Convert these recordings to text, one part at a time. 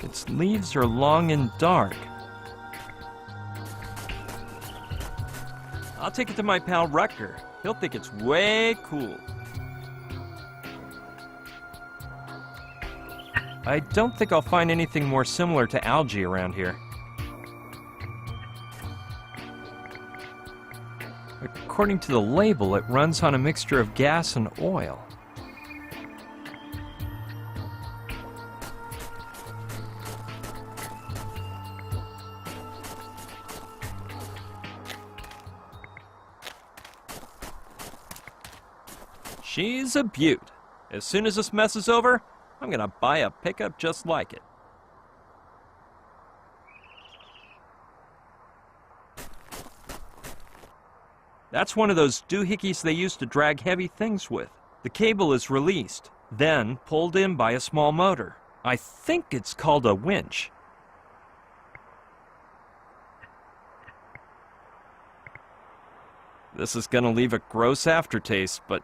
Its leaves are long and dark. I'll take it to my pal Rucker. He'll think it's way cool. I don't think I'll find anything more similar to algae around here. According to the label, it runs on a mixture of gas and oil. She's a beaut. As soon as this mess is over, I'm gonna buy a pickup just like it. That's one of those doohickeys they use to drag heavy things with. The cable is released, then pulled in by a small motor. I think it's called a winch. This is gonna leave a gross aftertaste, but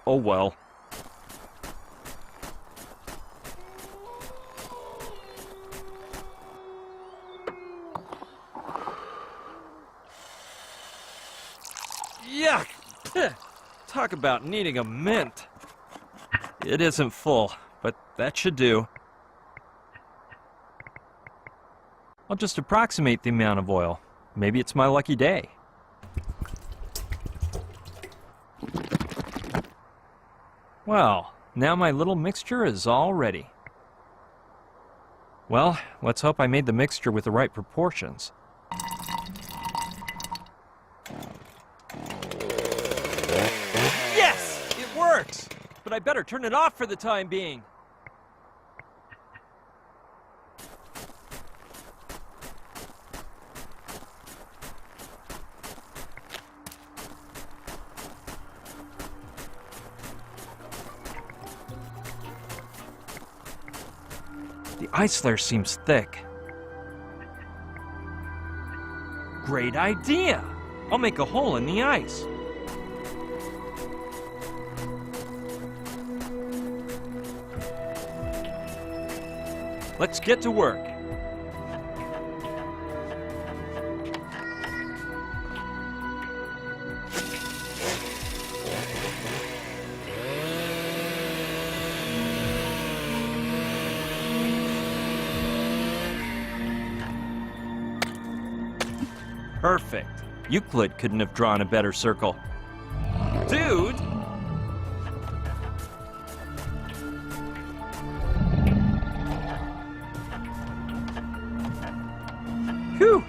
oh well. Yuck! Talk about needing a mint. It isn't full, but that should do. I'll just approximate the amount of oil. Maybe it's my lucky day. Well, now my little mixture is all ready. Well, let's hope I made the mixture with the right proportions. Yes! It works! But I better turn it off for the time being. The ice layer seems thick. Great idea! I'll make a hole in the ice. Let's get to work. Perfect. Euclid couldn't have drawn a better circle. Dude! Whew!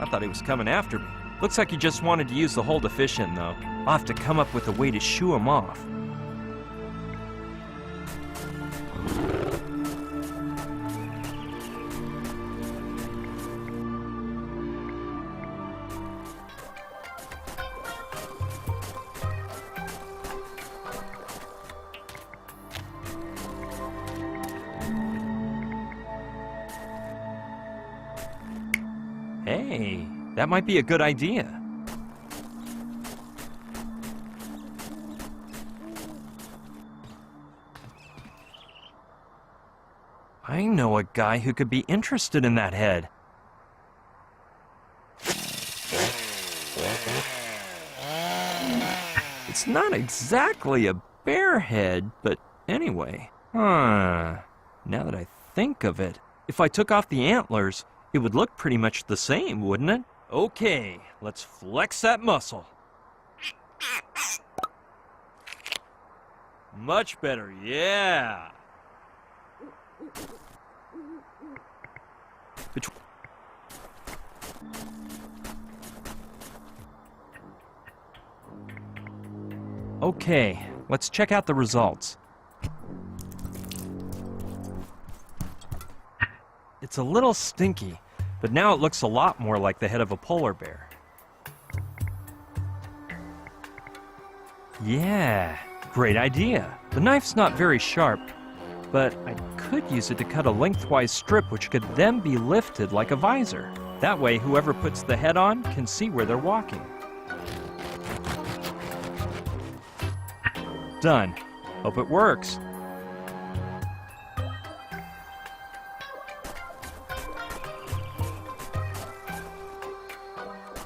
I thought he was coming after me. Looks like he just wanted to use the hole to fish in, though. I'll have to come up with a way to shoo him off. Hey, that might be a good idea. I know a guy who could be interested in that head. It's not exactly a bear head, but anyway. Now that I think of it, if I took off the antlers, it would look pretty much the same, wouldn't it? Okay, let's flex that muscle. Much better, yeah. Okay, let's check out the results. It's a little stinky, but now it looks a lot more like the head of a polar bear. Yeah, great idea. The knife's not very sharp, but I could use it to cut a lengthwise strip which could then be lifted like a visor. That way, whoever puts the head on can see where they're walking. Done. Hope it works.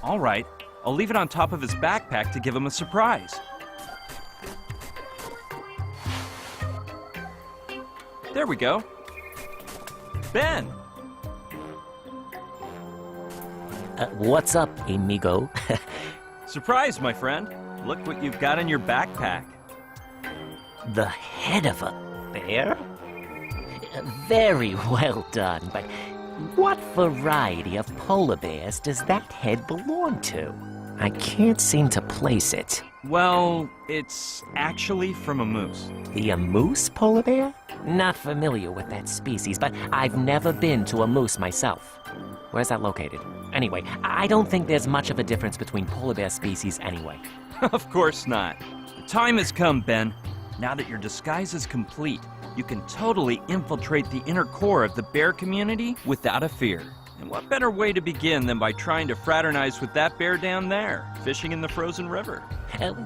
All right, I'll leave it on top of his backpack to give him a surprise. There we go. Ben! What's up, amigo? Surprise, my friend. Look what you've got in your backpack. The head of a bear? Very well done, but what variety of polar bears does that head belong to? I can't seem to place it. Well, it's actually from a moose. A moose polar bear? Not familiar with that species, but I've never been to a moose myself. Where's that located? Anyway, I don't think there's much of a difference between polar bear species anyway. Of course not. The time has come, Ben. Now that your disguise is complete, you can totally infiltrate the inner core of the bear community without a fear. And what better way to begin than by trying to fraternize with that bear down there, fishing in the frozen river?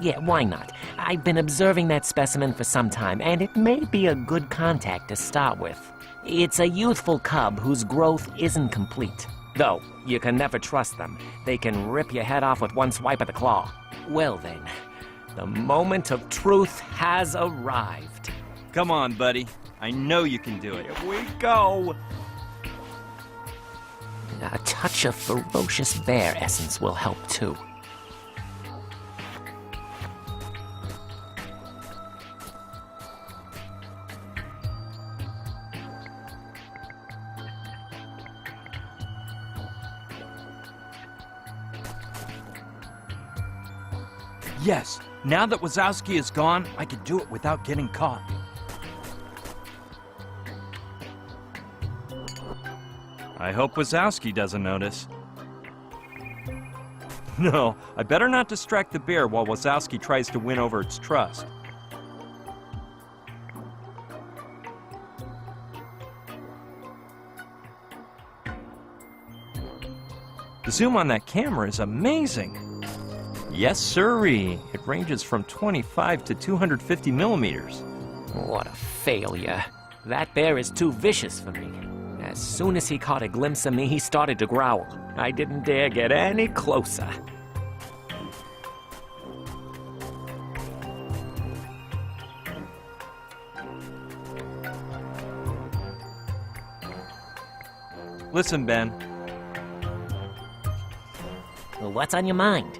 Yeah, why not? I've been observing that specimen for some time, and it may be a good contact to start with. It's a youthful cub whose growth isn't complete. Though, you can never trust them. They can rip your head off with one swipe of the claw. Well then, the moment of truth has arrived. Come on, buddy. I know you can do it. Here we go! A touch of ferocious bear essence will help too. Yes, now that Wazowski is gone, I can do it without getting caught. I hope Wazowski doesn't notice. No, I better not distract the bear while Wazowski tries to win over its trust. The zoom on that camera is amazing. Yes, sirree. It ranges from 25 to 250 millimeters. What a failure. That bear is too vicious for me. As soon as he caught a glimpse of me, he started to growl. I didn't dare get any closer. Listen, Ben. What's on your mind?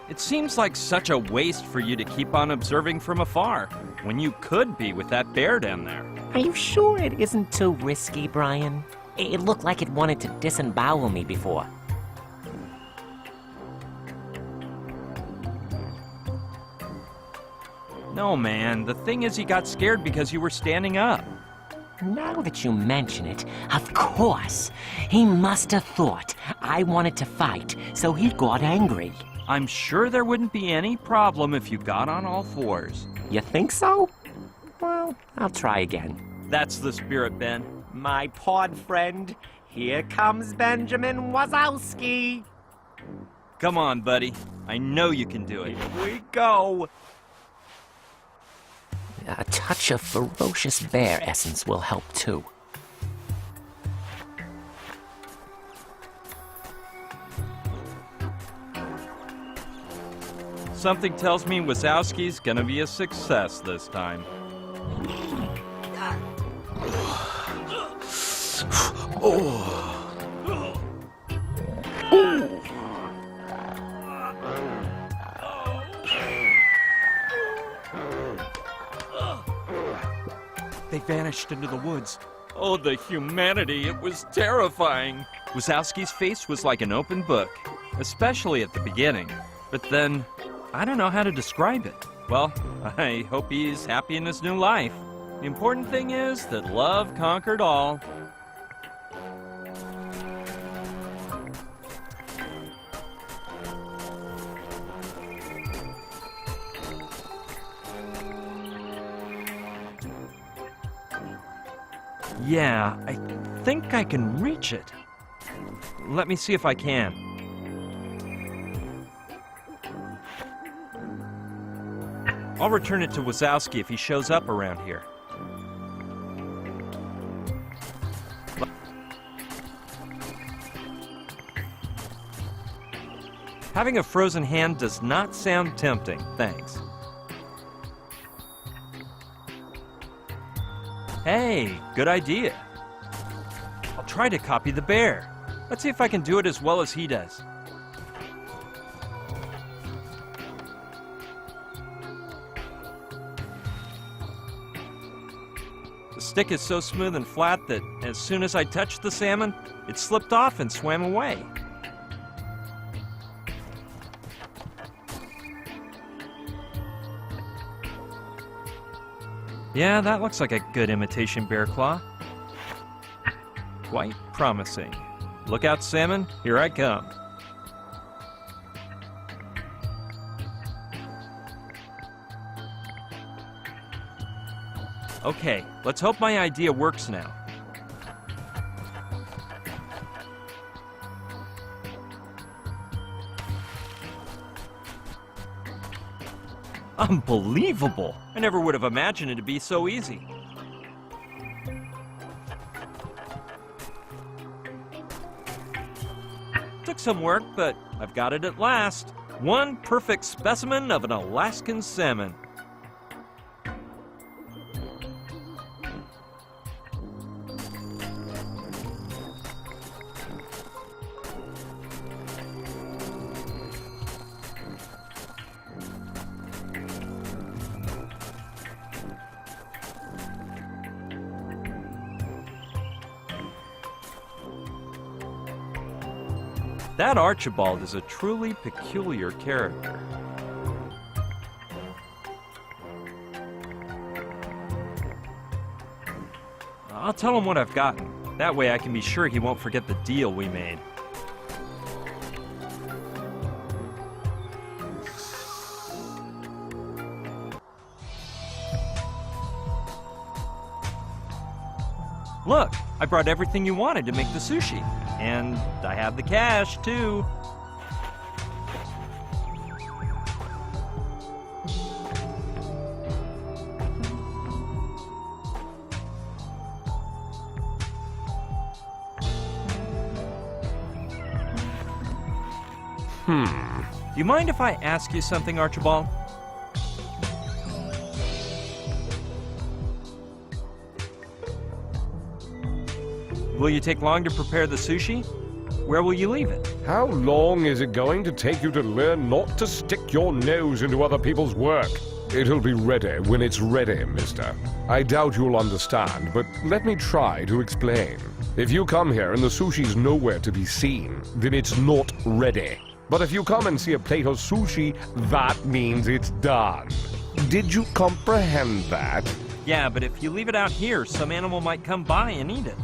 It seems like such a waste for you to keep on observing from afar, when you could be with that bear down there. Are you sure it isn't too risky, Brian? It looked like it wanted to disembowel me before. No, man. The thing is, he got scared because you were standing up. Now that you mention it, of course. He must have thought I wanted to fight, so he got angry. I'm sure there wouldn't be any problem if you got on all fours. You think so? Well, I'll try again. That's the spirit, Ben. My pod friend, here comes Benjamin Wazowski. Come on, buddy. I know you can do it. Here we go. A touch of ferocious bear essence will help too. Something tells me Wazowski's gonna be a success this time. They vanished into the woods. Oh, the humanity, it was terrifying. Wazowski's face was like an open book, especially at the beginning. But then, I don't know how to describe it. Well, I hope he's happy in his new life. The important thing is that love conquered all. Yeah, I think I can reach it. Let me see if I can. I'll return it to Wazowski if he shows up around here. Having a frozen hand does not sound tempting, thanks. Hey, good idea. I'll try to copy the bear. Let's see if I can do it as well as he does. The stick is so smooth and flat that as soon as I touched the salmon, it slipped off and swam away. Yeah, that looks like a good imitation bear claw. Quite promising. Look out, salmon, here I come. Okay, let's hope my idea works now. Unbelievable! I never would have imagined it to be so easy. Took some work, but I've got it at last. One perfect specimen of an Alaskan salmon. That Archibald is a truly peculiar character. I'll tell him what I've gotten. That way I can be sure he won't forget the deal we made. Look, I brought everything you wanted to make the sushi. And I have the cash, too. Do you mind if I ask you something, Archibald? Will you take long to prepare the sushi? Where will you leave it? How long is it going to take you to learn not to stick your nose into other people's work? It'll be ready when it's ready, mister. I doubt you'll understand, but let me try to explain. If you come here and the sushi's nowhere to be seen, then it's not ready. But if you come and see a plate of sushi, that means it's done. Did you comprehend that? Yeah, but if you leave it out here, some animal might come by and eat it.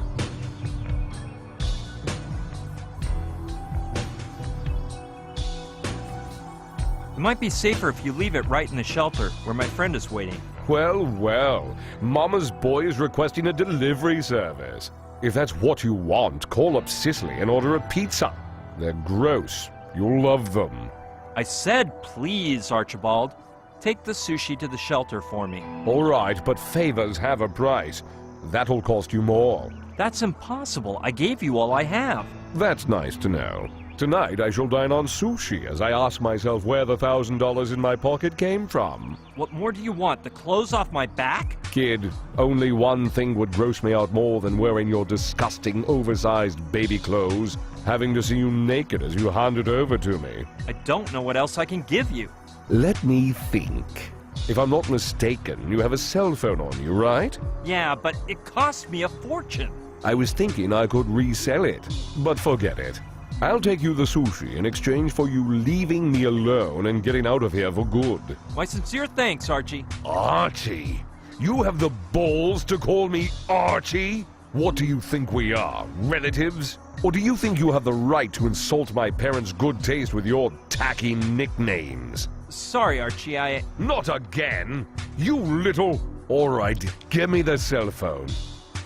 It might be safer if you leave it right in the shelter where my friend is waiting. Well, well, Mama's boy is requesting a delivery service. If that's what you want, call up Sicily and order a pizza. They're gross. You'll love them. I said please, Archibald. Take the sushi to the shelter for me. All right, but favors have a price. That'll cost you more. That's impossible. I gave you all I have. That's nice to know. Tonight I shall dine on sushi as I ask myself where the $1,000 in my pocket came from. What more do you want? The clothes off my back? Kid, only one thing would gross me out more than wearing your disgusting, oversized baby clothes. Having to see you naked as you hand it over to me. I don't know what else I can give you. Let me think. If I'm not mistaken, you have a cell phone on you, right? Yeah, but it cost me a fortune. I was thinking I could resell it, but forget it. I'll take you the sushi in exchange for you leaving me alone and getting out of here for good. My sincere thanks, Archie. Archie? You have the balls to call me Archie? What do you think we are, relatives? Or do you think you have the right to insult my parents' good taste with your tacky nicknames? Sorry, Archie, Not again! You little... All right, give me the cell phone.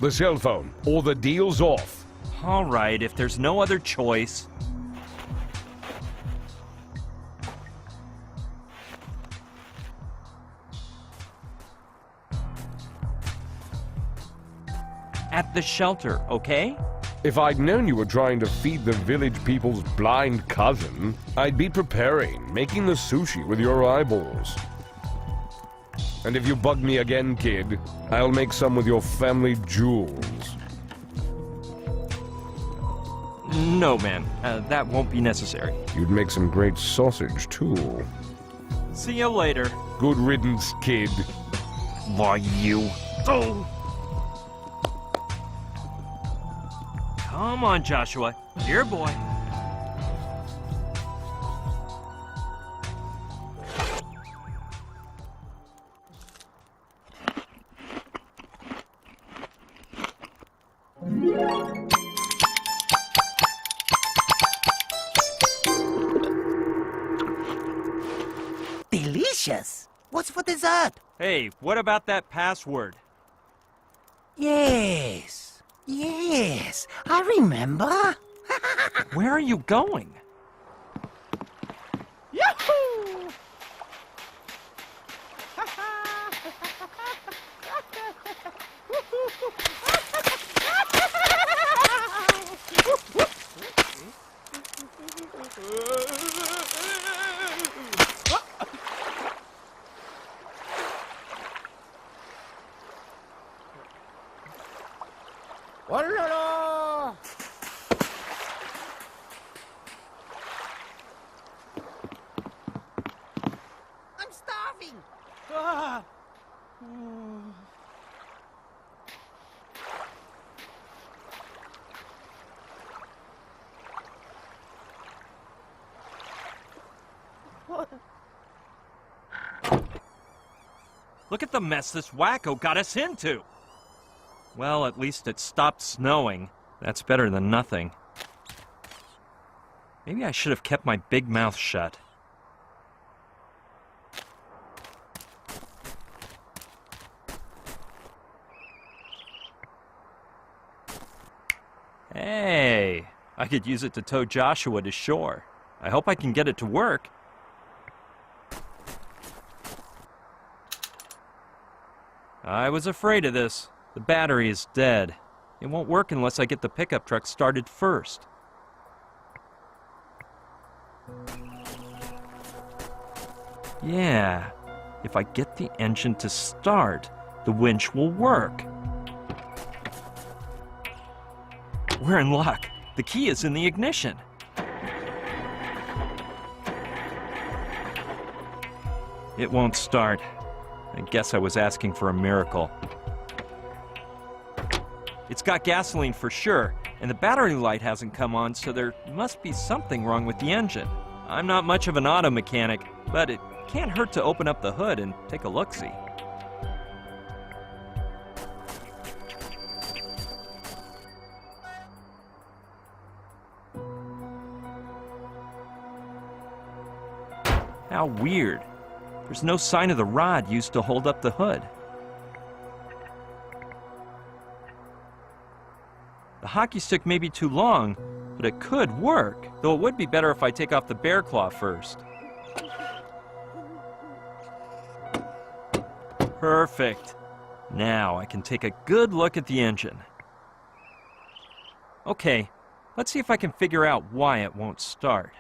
The cell phone, or the deal's off. All right, if there's no other choice. At the shelter, okay? If I'd known you were trying to feed the village people's blind cousin, I'd be preparing, making the sushi with your eyeballs. And if you bug me again, kid, I'll make some with your family jewels. No, man. That won't be necessary. You'd make some great sausage, too. See you later. Good riddance, kid. Why, you... Oh! Come on, Joshua. Dear boy. Delicious. What's for dessert? Hey, what about that password? Yes, I remember. Where are you going? Yahoo! Oh, I'm starving. Ah. Look at the mess this wacko got us into. Well, at least it stopped snowing. That's better than nothing. Maybe I should have kept my big mouth shut. Hey, I could use it to tow Joshua to shore. I hope I can get it to work. I was afraid of this. The battery is dead. It won't work unless I get the pickup truck started first. Yeah, if I get the engine to start, the winch will work. We're in luck. The key is in the ignition. It won't start. I guess I was asking for a miracle. It's got gasoline for sure, and the battery light hasn't come on, so there must be something wrong with the engine. I'm not much of an auto mechanic, but it can't hurt to open up the hood and take a look-see. How weird. There's no sign of the rod used to hold up the hood. The hockey stick may be too long, but it could work, though it would be better if I take off the bear claw first. Perfect. Now I can take a good look at the engine. Okay, let's see if I can figure out why it won't start.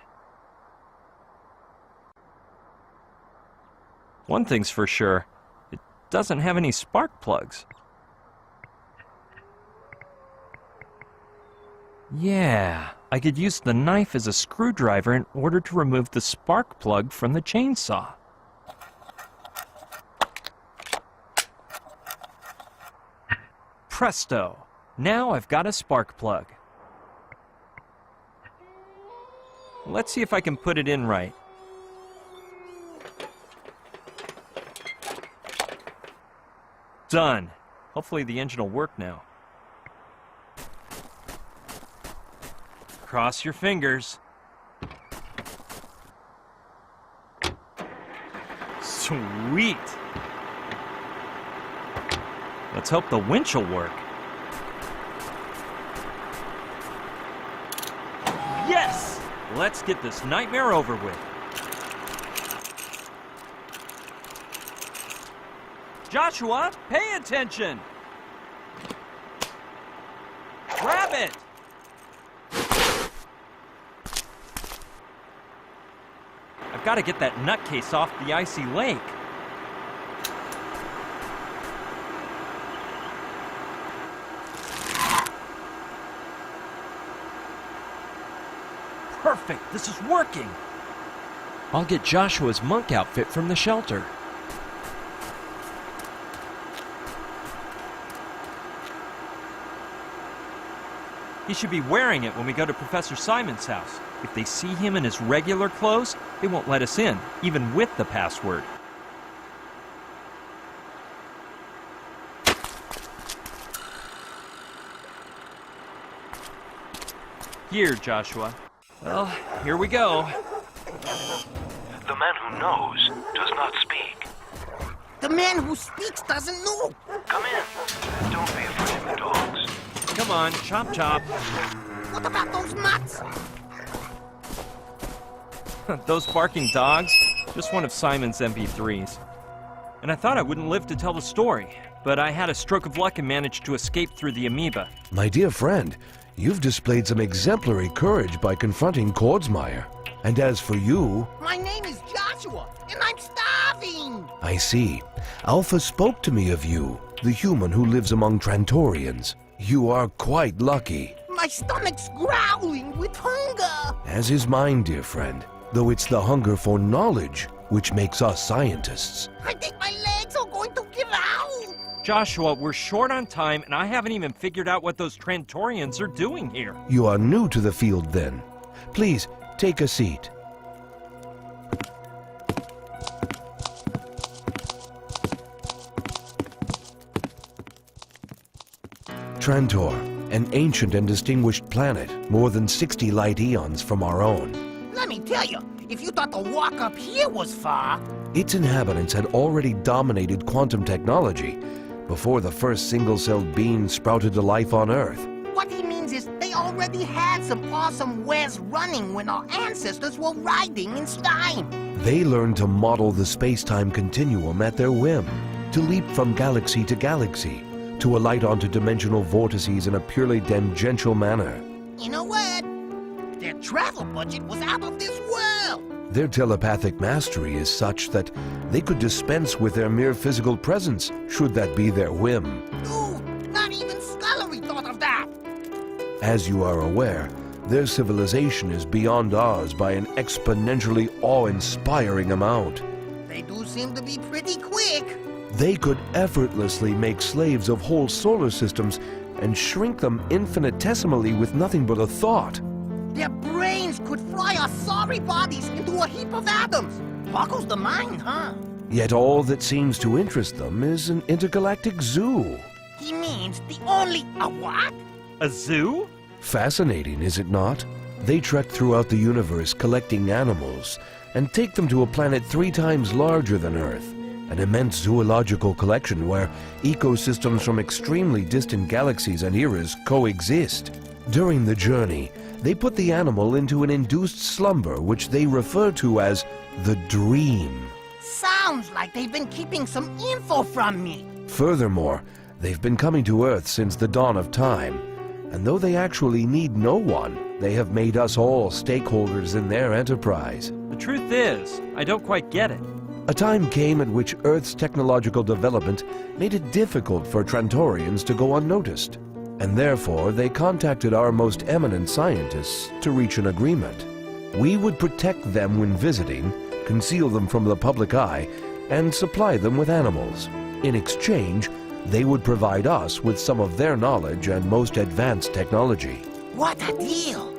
One thing's for sure, it doesn't have any spark plugs. Yeah, I could use the knife as a screwdriver in order to remove the spark plug from the chainsaw. Presto! Now I've got a spark plug. Let's see if I can put it in right. Done. Hopefully the engine will work now. Cross your fingers. Sweet! Let's hope the winch will work. Yes! Let's get this nightmare over with. Joshua, pay attention! Grab it! Gotta get that nutcase off the icy lake. Perfect, this is working. I'll get Joshua's monk outfit from the shelter. He should be wearing it when we go to Professor Simon's house. If they see him in his regular clothes, they won't let us in, even with the password. Here, Joshua. Well, here we go. The man who knows does not speak. The man who speaks doesn't know. Come in. Don't be afraid of the dogs. Come on, chop chop. What about those nuts? Those barking dogs? Just one of Simon's MP3s. And I thought I wouldn't live to tell the story, but I had a stroke of luck and managed to escape through the amoeba. My dear friend, you've displayed some exemplary courage by confronting Kordsmeyer. And as for you... My name is Joshua, and I'm starving. I see. Alpha spoke to me of you, the human who lives among Trantorians. You are quite lucky. My stomach's growling with hunger. As is mine, dear friend. Though it's the hunger for knowledge which makes us scientists. I think my legs are going to give out. Joshua, we're short on time, and I haven't even figured out what those Trantorians are doing here. You are new to the field then. Please, take a seat. Trantor, an ancient and distinguished planet, more than 60 light eons from our own. Let me tell you, if you thought the walk up here was far... Its inhabitants had already dominated quantum technology before the first single-celled being sprouted to life on Earth. What he means is they already had some awesome wares running when our ancestors were riding in time. They learned to model the space-time continuum at their whim, to leap from galaxy to galaxy, to alight onto dimensional vortices in a purely tangential manner. In a word, their travel budget was out of this world. Their telepathic mastery is such that they could dispense with their mere physical presence, should that be their whim. Ooh, not even Scullery thought of that. As you are aware, their civilization is beyond ours by an exponentially awe-inspiring amount. They do seem to be pretty quick. They could effortlessly make slaves of whole solar systems and shrink them infinitesimally with nothing but a thought. Their brains could fry our sorry bodies into a heap of atoms. Boggles the mind, huh? Yet all that seems to interest them is an intergalactic zoo. He means the only... A what? A zoo? Fascinating, is it not? They trek throughout the universe collecting animals and take them to a planet 3 times larger than Earth. An immense zoological collection where ecosystems from extremely distant galaxies and eras coexist. During the journey, they put the animal into an induced slumber which they refer to as the dream. Sounds like they've been keeping some info from me. Furthermore, they've been coming to Earth since the dawn of time, and though they actually need no one, they have made us all stakeholders in their enterprise. The truth is, I don't quite get it. A time came at which Earth's technological development made it difficult for Trantorians to go unnoticed, and therefore they contacted our most eminent scientists to reach an agreement. We would protect them when visiting, conceal them from the public eye, and supply them with animals. In exchange, they would provide us with some of their knowledge and most advanced technology. What a deal!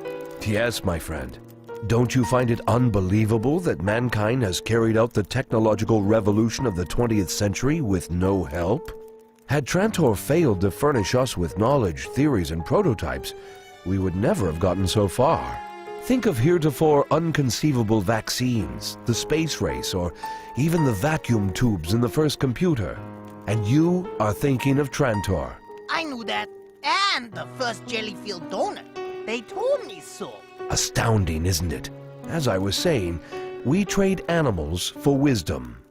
Yes, my friend. Don't you find it unbelievable that mankind has carried out the technological revolution of the 20th century with no help? Had Trantor failed to furnish us with knowledge, theories, and prototypes, we would never have gotten so far. Think of heretofore unconceivable vaccines, the space race, or even the vacuum tubes in the first computer. And you are thinking of Trantor. I knew that. And the first jelly-filled donut. They told me so. Astounding, isn't it? As I was saying, we trade animals for wisdom.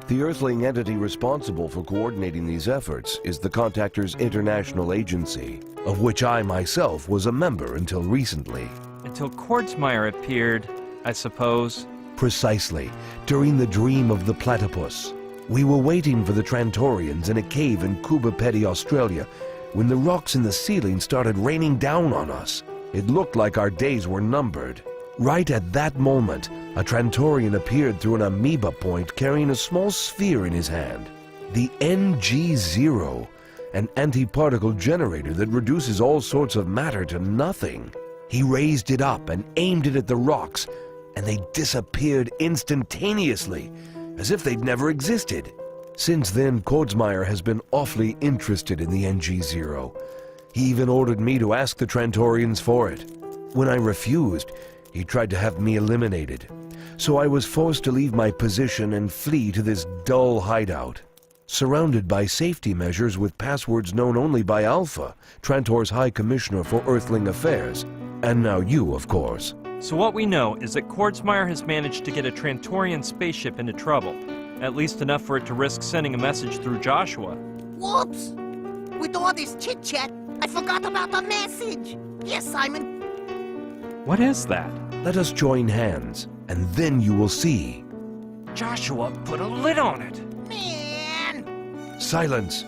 The Earthling entity responsible for coordinating these efforts is the Contactors International Agency, of which I myself was a member until recently. Until Kordsmeyer appeared, I suppose. Precisely, during the dream of the platypus. We were waiting for the Trantorians in a cave in Cuba Petty, Australia, when the rocks in the ceiling started raining down on us. It looked like our days were numbered. Right at that moment, a Trantorian appeared through an amoeba point carrying a small sphere in his hand. The NG0, an antiparticle generator that reduces all sorts of matter to nothing. He raised it up and aimed it at the rocks, and they disappeared instantaneously, as if they'd never existed. Since then, Kordsmeyer has been awfully interested in the NG0. He even ordered me to ask the Trantorians for it. When I refused, he tried to have me eliminated. So I was forced to leave my position and flee to this dull hideout. Surrounded by safety measures with passwords known only by Alpha, Trantor's High Commissioner for Earthling Affairs. And now you, of course. So what we know is that Kordsmeyer has managed to get a Trantorian spaceship into trouble. At least enough for it to risk sending a message through Joshua. Whoops! With all this chit-chat, I forgot about the message. Yes, Simon. What is that? Let us join hands, and then you will see. Joshua put a lid on it. Man! Silence!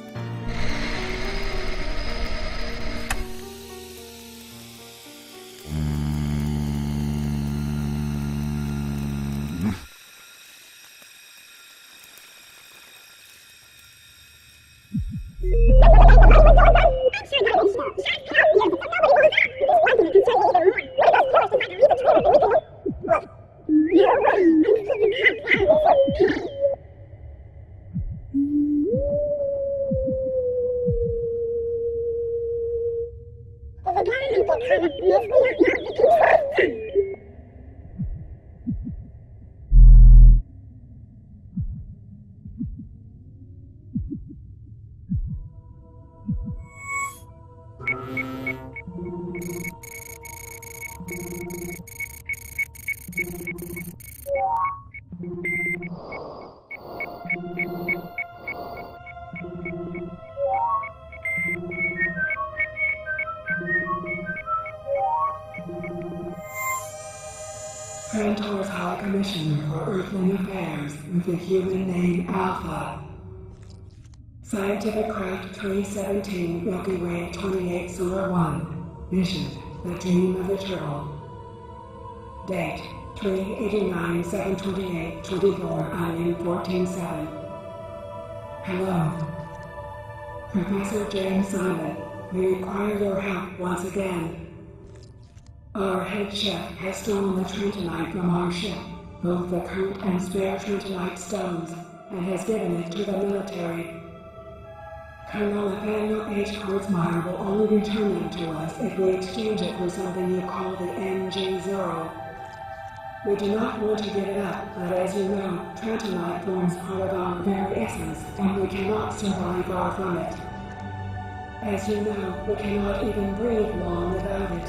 Trantor's High Commissioner for Earthling Affairs with the human name Alpha. Scientific Craft 317, Milky Way 28 Solar 1. Mission, the Dream of the Turtle. Date, 389-728-24, IN 14-7. Hello. Professor James Simon, we require your help once again. Our head chef has stolen the Trentonite from our ship, both the current and spare Trentonite stones, and has given it to the military. Colonel Nathaniel H. Kordsmeyer will only return them to us if we exchange it for something you call the NG0. We do not want to give it up, but as you know, Trentonite forms part of our very essence, and we cannot survive far from it. As you know, we cannot even breathe long without it.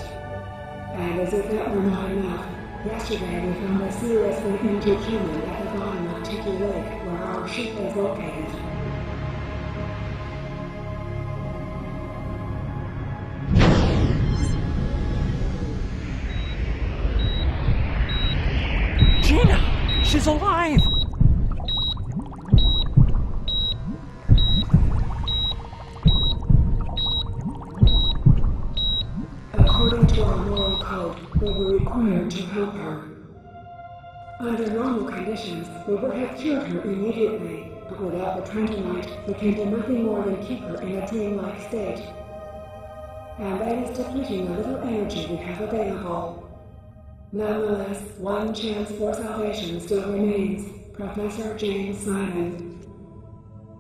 And as if that were not enough, yesterday we found a seriously injured human at the bottom of Tiki Lake, where our ship is located. Gina! She's alive! According to our moral code, we were required to help her. Under normal conditions, we would have cured her immediately, but without the Trentonite, we can do nothing more than keep her in a dreamlike state. And that is depleting the little energy we have available. Nonetheless, one chance for salvation still remains. Professor James Simon.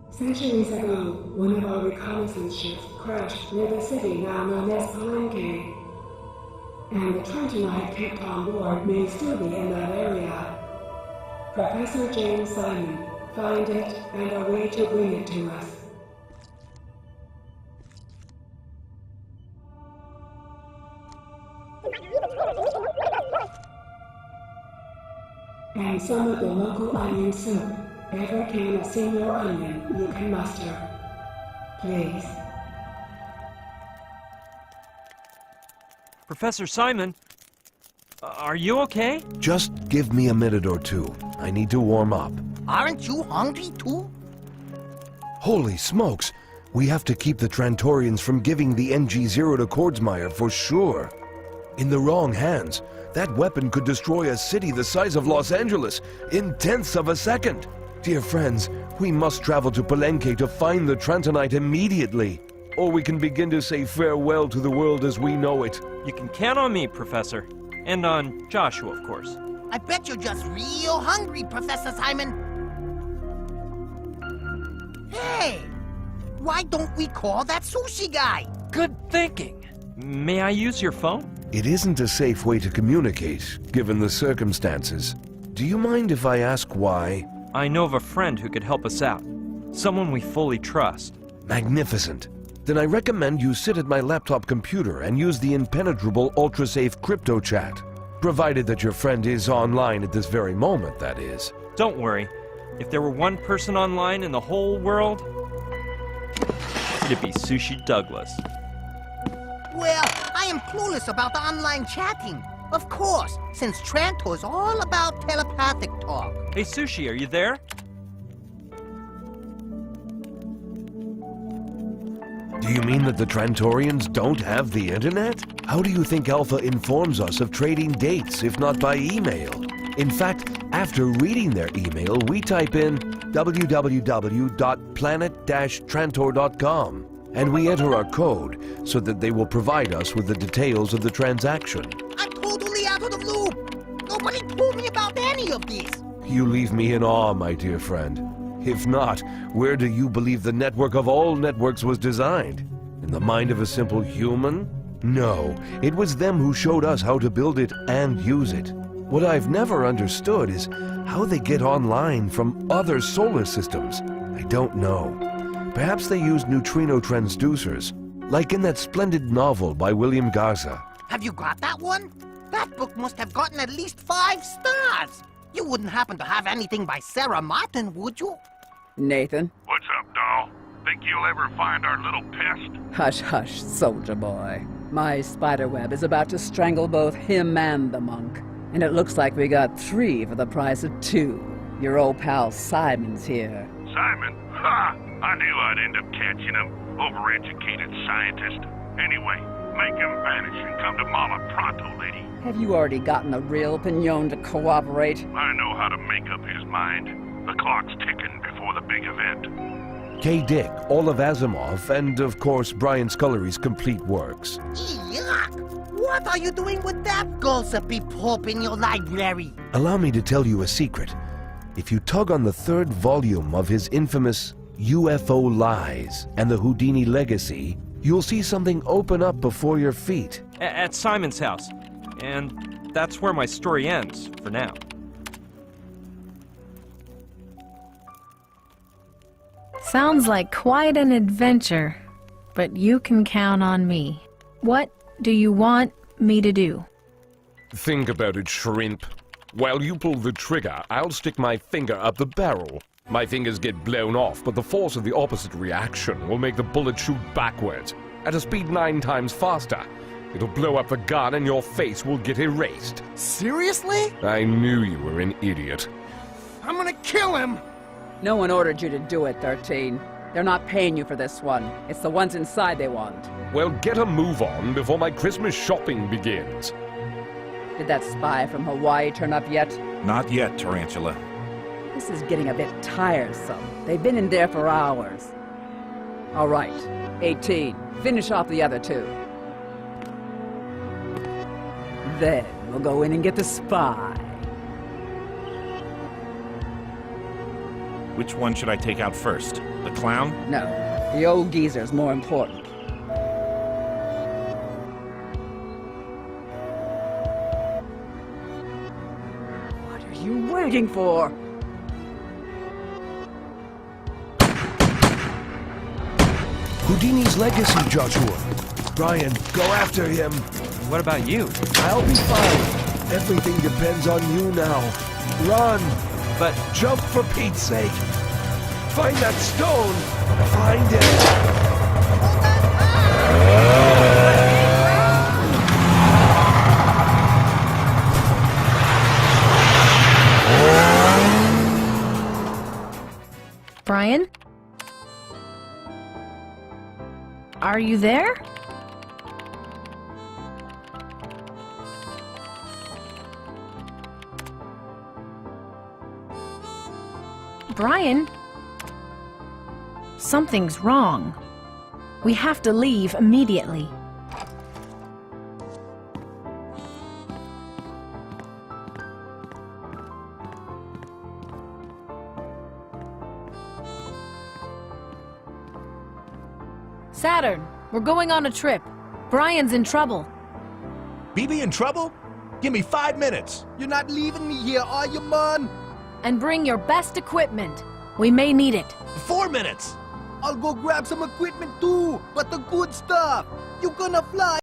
Centuries ago, one of our reconnaissance ships crashed near the city now known as Palenque. And the Trentonite kept on board may still be in that area. Professor James Simon, find it and a way to bring it to us. And some of the local onion soup. Every can of senior onion you can muster. Please. Professor Simon? Are you okay? Just give me a minute or two. I need to warm up. Aren't you hungry too? Holy smokes! We have to keep the Trantorians from giving the NG-0 to Kordsmeyer for sure. In the wrong hands, that weapon could destroy a city the size of Los Angeles in tenths of a second. Dear friends, we must travel to Palenque to find the Trantonite immediately, or we can begin to say farewell to the world as we know it. You can count on me, Professor. And on Joshua, of course. I bet you're just real hungry, Professor Simon. Hey, why don't we call that sushi guy? Good thinking. May I use your phone? It isn't a safe way to communicate, given the circumstances. Do you mind if I ask why? I know of a friend who could help us out. Someone we fully trust. Magnificent. Then I recommend you sit at my laptop computer and use the impenetrable ultra-safe crypto chat. Provided that your friend is online at this very moment, that is. Don't worry. If there were one person online in the whole world, it'd be Sushi Douglas. Well, I am clueless about the online chatting. Of course, since Trantor's all about telepathic talk. Hey, Sushi, are you there? Do you mean that the Trantorians don't have the internet? How do you think Alpha informs us of trading dates, if not by email? In fact, after reading their email, we type in www.planet-trantor.com and we enter our code so that they will provide us with the details of the transaction. I'm totally out of the loop. Nobody told me about any of this. You leave me in awe, my dear friend. If not, where do you believe the network of all networks was designed? In the mind of a simple human? No, it was them who showed us how to build it and use it. What I've never understood is how they get online from other solar systems. I don't know. Perhaps they used neutrino transducers, like in that splendid novel by William Garza. Have you got that one? That book must have gotten at least 5 stars. You wouldn't happen to have anything by Sarah Martin, would you? Nathan? What's up, doll? Think you'll ever find our little pest? Hush, hush, soldier boy. My spiderweb is about to strangle both him and the monk. And it looks like we got 3 for the price of 2. Your old pal Simon's here. Simon? Ha! I knew I'd end up catching him. Overeducated scientist. Anyway, make him vanish and come to Mama pronto, lady. Have you already gotten a real Pignon to cooperate? I know how to make up his mind. The clock's ticking before the big event. K. Dick, all of Asimov, and of course Brian Scullery's complete works. Yuck! What are you doing with that gossipy pulp in your library? Allow me to tell you a secret. If you tug on the 3rd volume of his infamous UFO Lies and the Houdini Legacy, you'll see something open up before your feet. At Simon's house. And that's where my story ends, for now. Sounds like quite an adventure, but you can count on me. What do you want me to do? Think about it, shrimp. While you pull the trigger, I'll stick my finger up the barrel. My fingers get blown off, but the force of the opposite reaction will make the bullet shoot backwards, at a speed 9 times faster. It'll blow up the gun and your face will get erased. Seriously? I knew you were an idiot. I'm gonna kill him! No one ordered you to do it, 13. They're not paying you for this one. It's the ones inside they want. Well, get a move on before my Christmas shopping begins. Did that spy from Hawaii turn up yet? Not yet, Tarantula. This is getting a bit tiresome. They've been in there for hours. All right, 18. Finish off the other 2. Then we'll go in and get the spy. Which one should I take out first? The clown? No, the old geezer's more important. What are you waiting for? Houdini's legacy, Joshua. Brian, go after him. What about you? I'll be fine. Everything depends on you now. Run! But Jump for Pete's sake! Find that stone! Find it! Brian? Are you there? Brian? Something's wrong. We have to leave immediately. Saturn, we're going on a trip. Brian's in trouble. BB in trouble? Give me 5 minutes. You're not leaving me here, are you, man? And bring your best equipment. We may need it. 4 minutes. I'll go grab some equipment too, but the good stuff. You gonna fly